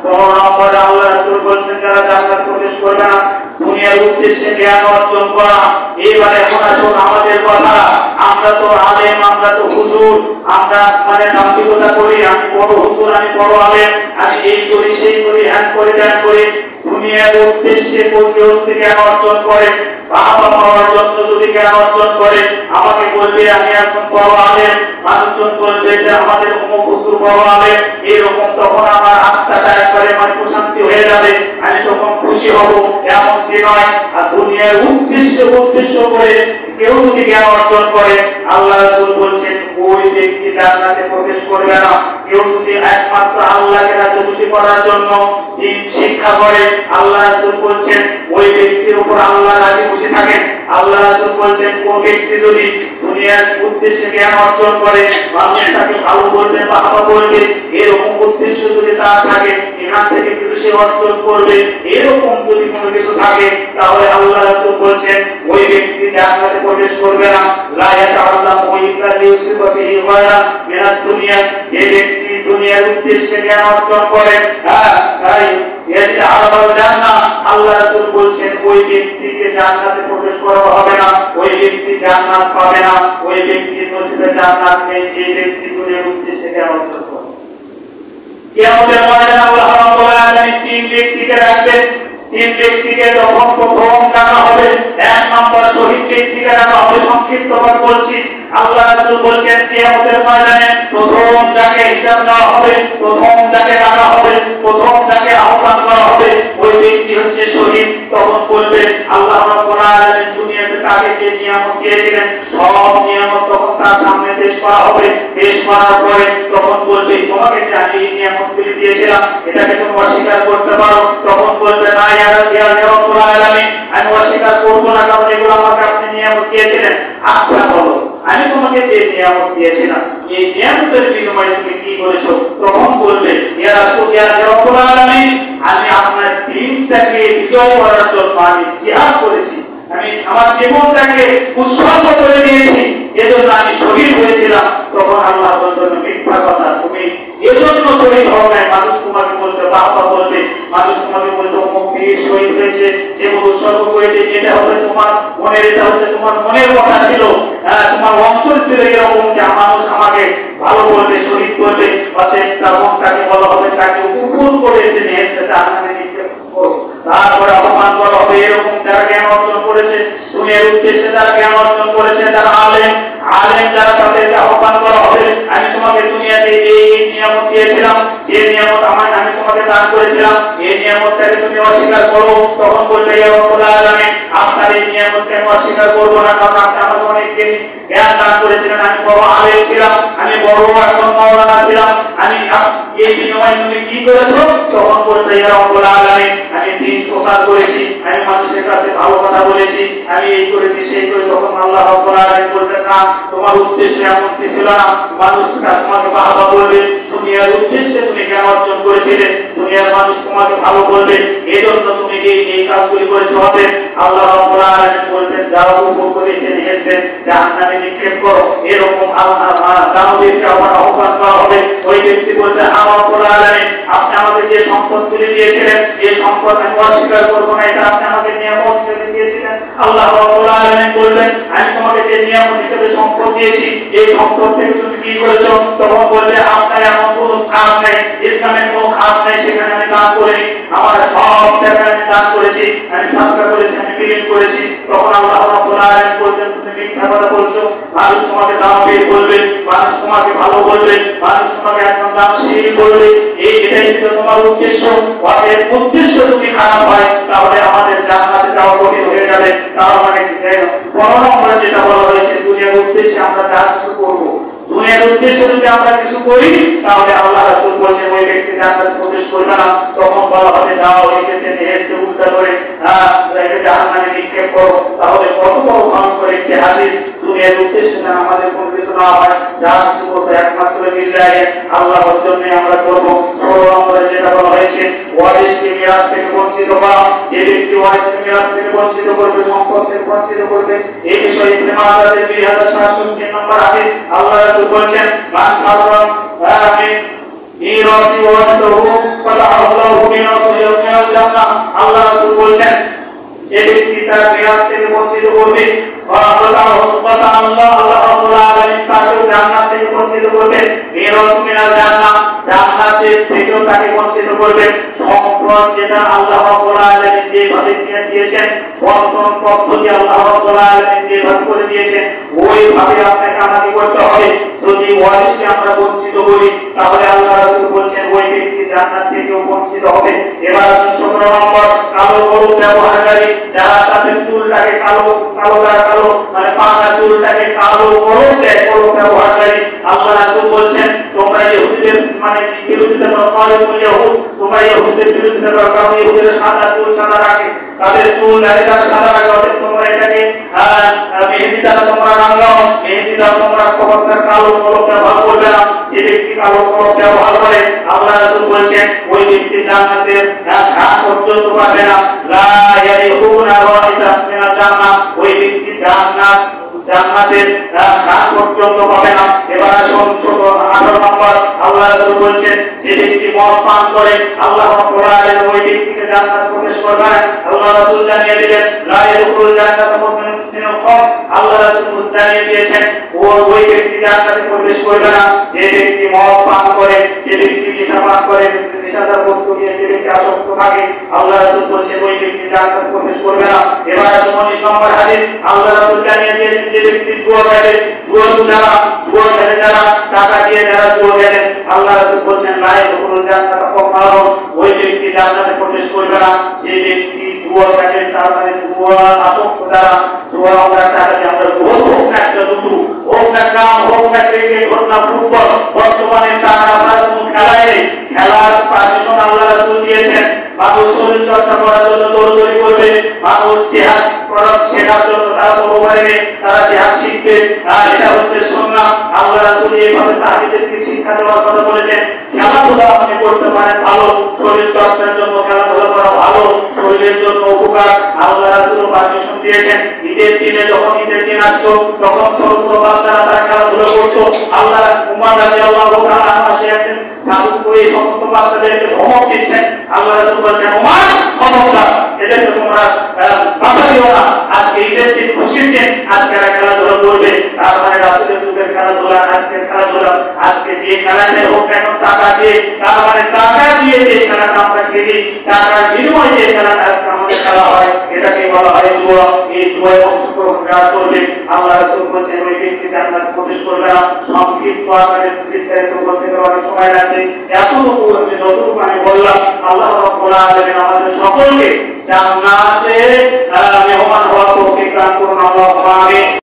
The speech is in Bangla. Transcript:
15 নম্বরে আল্লাহ রাসূল বলেন যারা জান্নাতে প্রবেশ করবে না দুনিয়ার উদ্দেশ্যে জ্ঞান অর্জন করা। এবারে এখন আসুন আমাদের কথা, আমরা তো আলেম, আমরা তো হুজুর, আমরা নামবিকতা করি, আমি বড় হুজুর, আমি বড় আলেম, আমি এই করি সেই করি, হ্যান করি ত্যান করি। দুনিয়ার উদ্দেশ্যে জ্ঞান অর্জন করে, বাবা পাওয়ার জন্য যদি জ্ঞান অর্জন করে, আমাকে বলবে আমি এখন বড় আলেম, মানুষজন বলবে যে আমাদের অমুক হুজুর বড় আলেম, এরকম তখন আমার আত্মাটা একবারে প্রশান্তি হয়ে যাবে, আমি তখন খুশি হব। এমন কি নয়। আর দুনিয়ার উদ্দেশ্য করে কেউ যদি জ্ঞান অর্জন করে, আল্লাহ রাসূল বলছেন ওই ব্যক্তি জান্নাতে প্রবেশ করবে না। কেউ যদি একমাত্র আল্লাহকে রাজি খুশি করার জন্য দিন শিক্ষা করে, আল্লাহ রাসূল বলছেন ওই ব্যক্তির উপর আল্লাহ রাজি খুশি থাকেন। আল্লাহ রাসূল বলছেন কোন ব্যক্তি যদি দুনিয়ার উদ্দেশ্যে জ্ঞান অর্জন করে, মানুষ তাকে ভালো বলবে, বাবা বলবে, এরকম উদ্দেশ্য যদি তার থাকে, এখান থেকে কিছু সে অর্জন করবে, এরকম যদি কোনো কিছু থাকে, তাহলে আল্লাহ রাসূল বলছেন ওই ব্যক্তি জান্নাতে প্রবেশ করবে না। লা ইয়াতাআল্লামু ইল্লা লিইউসিবা বিহি গায়রা মিনাদ দুনিয়া। যে ব্যক্তি দুনিয়ার উদ্দেশ্যে জ্ঞান অর্জন করে, তাই ইয়াজআলুল জান্নাহ, আল্লাহ রাসূল বলছেন ওই ব্যক্তিকে জান্নাতে প্রবেশ করা হবে না, ওই ব্যক্তি জান্নাত পাবে না, ওই ব্যক্তির নসিবে জান্নাত নেই যে ব্যক্তি দুনিয়ার উদ্দেশ্যে জ্ঞান অর্জন করে। কিয়ামতের ময়দানে আল্লাহ রাব্বুল আলামিন তিন ব্যক্তিকে রাখবেন। তিন ব্যক্তিকে তখন প্রথম ডাকা হবে। এক নম্বর শহীদ ব্যক্তিকে ডাকা হবে। সংক্ষিপ্তভাবে বলছি, আল্লাহ রাসূল বলেন কিয়ামতের ময়দানে প্রথম যাকে হিসাব দেওয়া হবে, প্রথম যাকে ডাকা হবে, প্রথম যাকে আহ্বান করা হবে, ওই ব্যক্তি হচ্ছে শহীদ। তখন বলবে আল্লাহ রাব্বুল আলামিন দুনিয়াতে তাকে যে নিয়ামত দিয়েছিলেন সব নিয়ামত তখন তার সামনে পেশ করা হবে। পেশ করার পরে তখন বলবে তোমাকে যে আমি এই নিয়ামতগুলি দিয়েছিলাম এটাকে তুমি অস্বীকার করতে পারো? তখন বলবে না ইয়া রাব্বুল আলামিন, আমি অস্বীকার করব না, কারণ এগুলো আমাকে আপনি নিয়ামত দিয়েছিলেন। আচ্ছা বলো, আমি তোমাকে যে নিয়ামত দিয়েছিলাম এই নিয়ামতের বিনিময়ে তুমি কি করেছো? তখন বলবে ইয়া রাসূল ইয়া রাব্বুল আলামিন, আমি আপনার দ্বীনটাকে বিজয় করার জন্য আমি জিহাদ করেছি, আমি আমার জীবনটাকে উৎসর্গ করে দিয়েছি, এজন্য আমি শহীদ হয়েছিলাম। তখন আল্লাহ বলবেন মিথ্যা কথা, তুমি এজন্য শহীদ হও নাই। মানুষ তোমাকে বলতে বাবা বলবে, মানুষ তোমাকে বলতে অমুক বীর শহীদ হয়েছে, যে উৎসর্গ করেছে, এটা হবে তোমার মনের, এটা হচ্ছে তোমার মনের কথা ছিল, তোমার অন্তর ছিল এরকম যে মানুষ আমাকে ভালো বলবে, শহীদ করবে, অতএব তাকে বলা হবে তাকে উপর করে নিয়ে জাহান্নামে নিক্ষেপ করো। তারপরে অপমান করা হবে। এরকম যারা জ্ঞান অর্জন করেছে, দুনিয়ার উদ্দেশ্যে যারা জ্ঞান অর্জন করেছে, যারা আলেম যারা, তাদেরকে আহ্বান করা হবে আমি তোমাকে দুনিয়াতে এই নিয়ামত দিয়েছিলাম, যে নিয়ামত আমি তোমাকে দান করেছিলাম, এই নিয়ামতটাকে তুমি অস্বীকার করো। তখন বলবে ইয়া রাব্বুল আলামিন, আপনার এই নিয়ামতকে আমি অস্বীকার করব না, কারণ আপনি আমাকে অনেক জ্ঞান দান করেছিলেন, আমি বড় আলেম ছিলাম, আমি বড় একজন মাওলানা ছিলাম, আমি এই বিনিময়ে তুমি কি করেছো? তখন বলবে ইয়া রাব্বুল আলামিন, আমি দ্বীন প্রচার করেছি, আমি মানুষের কাছে ভালো কথা বলেছি, আমি এই করেছি সেই করেছি। তখন আল্লাহ রাব্বুল আলামিন বলবেন না, তোমার উদ্দেশ্য এমন কি ছিল না, মানুষ তোমাকে বাহবা বলবে, দুনিয়ার উদ্দেশ্যে তুমি জ্ঞান অর্জন করেছিলে, দুনিয়ার মানুষ তোমাকে ভালো বলবে, এজন্য তুমি এই কাজগুলি করেছো। হবে আল্লাহ রাব্বুল আলামিন বলবেন যাও উপর করে নিয়ে এসে জাহান্নামে নিক্ষেপ করো। এরকম আল্লাহ দাউদকে আহ্বান করা হবে। ওই ব্যক্তি বলবে আল্লাহ রাব্বুল আলামিন, আপনি আমাকে যে সম্পদগুলি দিয়েছিলেন এই সম্পদ আমি অস্বীকার করব না, এটা আপনি আমাকে নিয়ামত হিসেবে দিয়েছিলেন। আল্লাহ রাব্বুল আলামিন বলবেন আমি তোমাকে যে নিয়ামত হিসেবে সম্পদ দিয়েছি এই সম্পদ থেকে তুমি কি করেছো? তখন বলবে আপনার এমন কোনো কাজ নেই, ইসলামের কোনো কাজ নেই সেখানে আমি দান করিনি, আমার সব টাকা আমি দান করেছি, আমি সাদকা করেছি, আমি বিলীন করেছি। তখন আল্লাহ রাব্বুল আলামিন বলবেন তুমি মিথ্যা কথা বলছো, মানুষ তোমাকে দানবীর বলবে, মানুষ তোমাকে ভালো বলবে, মানুষ তোমাকে একদম দানশীল বলবে, এটাই ছিল তোমার উদ্দেশ্য। ওদের উদ্দেশ্য যদি খারাপ হয় তাহলে আমাদের জান্নাতে যাওয়া কঠিন হয়ে যাবে। তার মানে 15 নম্বরে যেটা বলা হয়েছে দুনিয়ার উদ্দেশ্যে আমরা যা কিছু করবো, দুনিয়ার উদ্দেশ্যে যদি আমরা কিছু করি তাহলে আল্লাহ রাসূল বলেছেন ওই ব্যক্তি জান্নাতে প্রবেশ করবে না। তখন বলা হবে যাও এই ক্ষেত্রে নেহেস্তে উল্টা করে জাহান্নামে নিক্ষেপ করো। তাহলে কত বড় ভয়ঙ্কর একটি হাদিস। দুনিয়ার উদ্দেশ্যে যেন আমাদের কোনো কিছু না হয়, যা কিছু করবো একমাত্র বিল্লাহি আল্লাহর জন্য আমরা করবো। 16 নম্বরে যেটা বলা হয়েছে ওয়ারিসকে মিরাস থেকে বঞ্চিত করা, যে ব্যক্তি ওয়ারিসকে মিরাস থেকে বঞ্চিত করবে, সম্পদ থেকে বঞ্চিত করবে, এই বিষয়ে ইবনে মাজাহ 2703 নম্বর হাদিস আল্লাহ রাসূল বলেছেন মান ফাররা মিরাসি ওয়ারিসহু ফালাহু জান্নাত। আল্লাহ রাসূল বলেন যে ব্যক্তি তার মিরাজ থেকে বঞ্চিত করবে আল্লাহ রাব্বুল আলামিন তাকে জান্নাত থেকে বঞ্চিত করবে, মিরাজ মিনাল জান্নাত জান্নাতের থেকেও তাকে বঞ্চিত করবে। সম্পদ যেটা আল্লাহ রাব্বুল আলামিন যেভাবে দিয়েছেন, বর্তমান পদ্ধতি আল্লাহ রাব্বুল আলামিন যেভাবে করে দিয়েছেন, ওইভাবে আপনাকে আমাকে করতে হবে। যদি ওয়ারিসকে আমরা বঞ্চিত করি তাহলে আল্লাহ রাসূল বলেন ওই ব্যক্তি জান্নাত থেকেও বঞ্চিত হবে। এবার 17 নম্বর, কালো গরু ব্যবহারকারী যারা তাদের চুলটাকে কালো মানে পাকা চুলটাকে কালো করে দেয়, গরু ব্যবহারকারী। আল্লাহ রাসূল বলেন তোমরা ইহুদিদের মানে বিরোধিতা করো, তোমরা ইহুদিদের বিরোধিতা করো, কারণ ইহুদিদের সাদা চুল সাদা রাখে, তাদের চুল দাড়িটা সাদা রাখে, অতএব তোমরা এটাকে মেহেদি দ্বারা তোমরা রাঙাও, মেহেদি দ্বারা তোমরা খবরদার কালো কলম ব্যবহার করবে না। যে ব্যক্তি কালো কলম ব্যবহার করে আল্লাহ রাসূল বলেন ওই ব্যক্তি জান্নাতের ঘাট পর্যন্ত পাবে না। লা ইয়ারিহুনা রাইতান মিনাল জান্নাত, ওই ব্যক্তি জান্নাতের ঘাট পর্যন্ত পাবে না। এবার 18 নম্বর, আল্লাহ রাসূল বলেন যে ব্যক্তি মদ পান করে আল্লাহ রাব্বুল আলামিন ওই ব্যক্তিকে জান্নাত প্রবেশ করবে না। আল্লাহ রাসূল জানিয়ে দিলেন লা ইয়াদখুলুল জান্নাতা মুমিনুন খাম, আল্লাহ রাসূল জানিয়ে দিয়েছেন ওই ব্যক্তি জান্নাতে প্রবেশ করবে না যে ব্যক্তি মদ পান করে, যে ব্যক্তি নেশা পান করে, নেশাদার বস্তু নিয়ে যে ব্যক্তি আসক্ত থাকে, আল্লাহ রাসূল বলেন ওই ব্যক্তি জান্নাতে প্রবেশ করবে না। এবার 19 নম্বর হাদিস, আল্লাহ রাসূল জানিয়ে দিয়েছেন যে ব্যক্তি জুয়া খেলে, জুয়া খেলে যারা টাকা দিয়ে যারা জুয়া খেলে, আল্লাহ রাসূল বলেন লা ইয়াদখুলুল জান্নাতা কাফারুন, ওই ব্যক্তি জান্নাতে প্রবেশ করবে না যে ব্যক্তি জুয়া খেলে, তার মানে জুয়া আসক্ত যারা জুয়া আমরা টাকা দিয়ে আমরা হোক না একটা দুটো হোক না কাম হোক না ক্রিকেট হোক না ফুটবল, বর্তমানে টাকা খেলার পারমিশন আল্লাহ রাসূল দিয়েছেন। মানুষ শরীর চর্চা করার জন্য দৌড়দৌড়ি করবে, মানুষ জিহাদ করার শেখার জন্য তারা বড় পারবে, তারা জিহাদ শিখবে, এটা হচ্ছে সুন্নাহ। আল্লাহ রাসূল এইভাবে সাহাবীদেরকে শিক্ষা দেওয়ার কথা বলেছেন। খেলাধুলা আপনি করতে পারেন ভালো, শরীর চর্চার জন্য খেলাধুলা করা ভালো, শরীরের জন্য উপকার, আল্লাহ রাসূল পারমিশন দিয়েছেন। ঈদের দিনে যখন ঈদের দিন আসতো তখন সমস্ত বাচ্চারা তারা খেলাধুলা করতো। আল্লাহ উমর রাদিয়াল্লাহু তাআলা আসে একদিন সাধু করে সমস্ত বাচ্চাদেরকে ধমক দিচ্ছেন। আল্লাহ রাসূল বলেন উমর খবরদার, এদেরকে তোমরা বাধা দিও না, আজকে ঈদের দিন খুশির দিন, আজকে এরা খেলাধুলা করবে। তার মানে রাসূলের যুগের খেলাধুলা আজকের খেলাধুলা, আজকে যে খেলাতে হোক এখন টাকা দিয়ে, তার মানে টাকা দিয়ে যে খেলাটা আমরা খেলি, টাকার বিনিময়ে যে খেলাটা আমাদের খেলা হয়, এটাকে বলা হয় জুয়া। এই জুয়ায় অংশগ্রহণ যারা করবে আল্লাহ রাসূল বলেন ওই ব্যক্তি জান্নাতে প্রবেশ করবে না। সংক্ষিপ্ত আকারে বিস্তারিত বলতে গেলে অনেক সময় লাগবে, এতটুকু যতটুকু আমি বললাম। আল্লাহ রাব্বুল আলামিন আমাদের সকলকে জান্নাতে মেহমান হওয়ার তৌফিক দান করুন। আল্লাহুম্মা আমিন।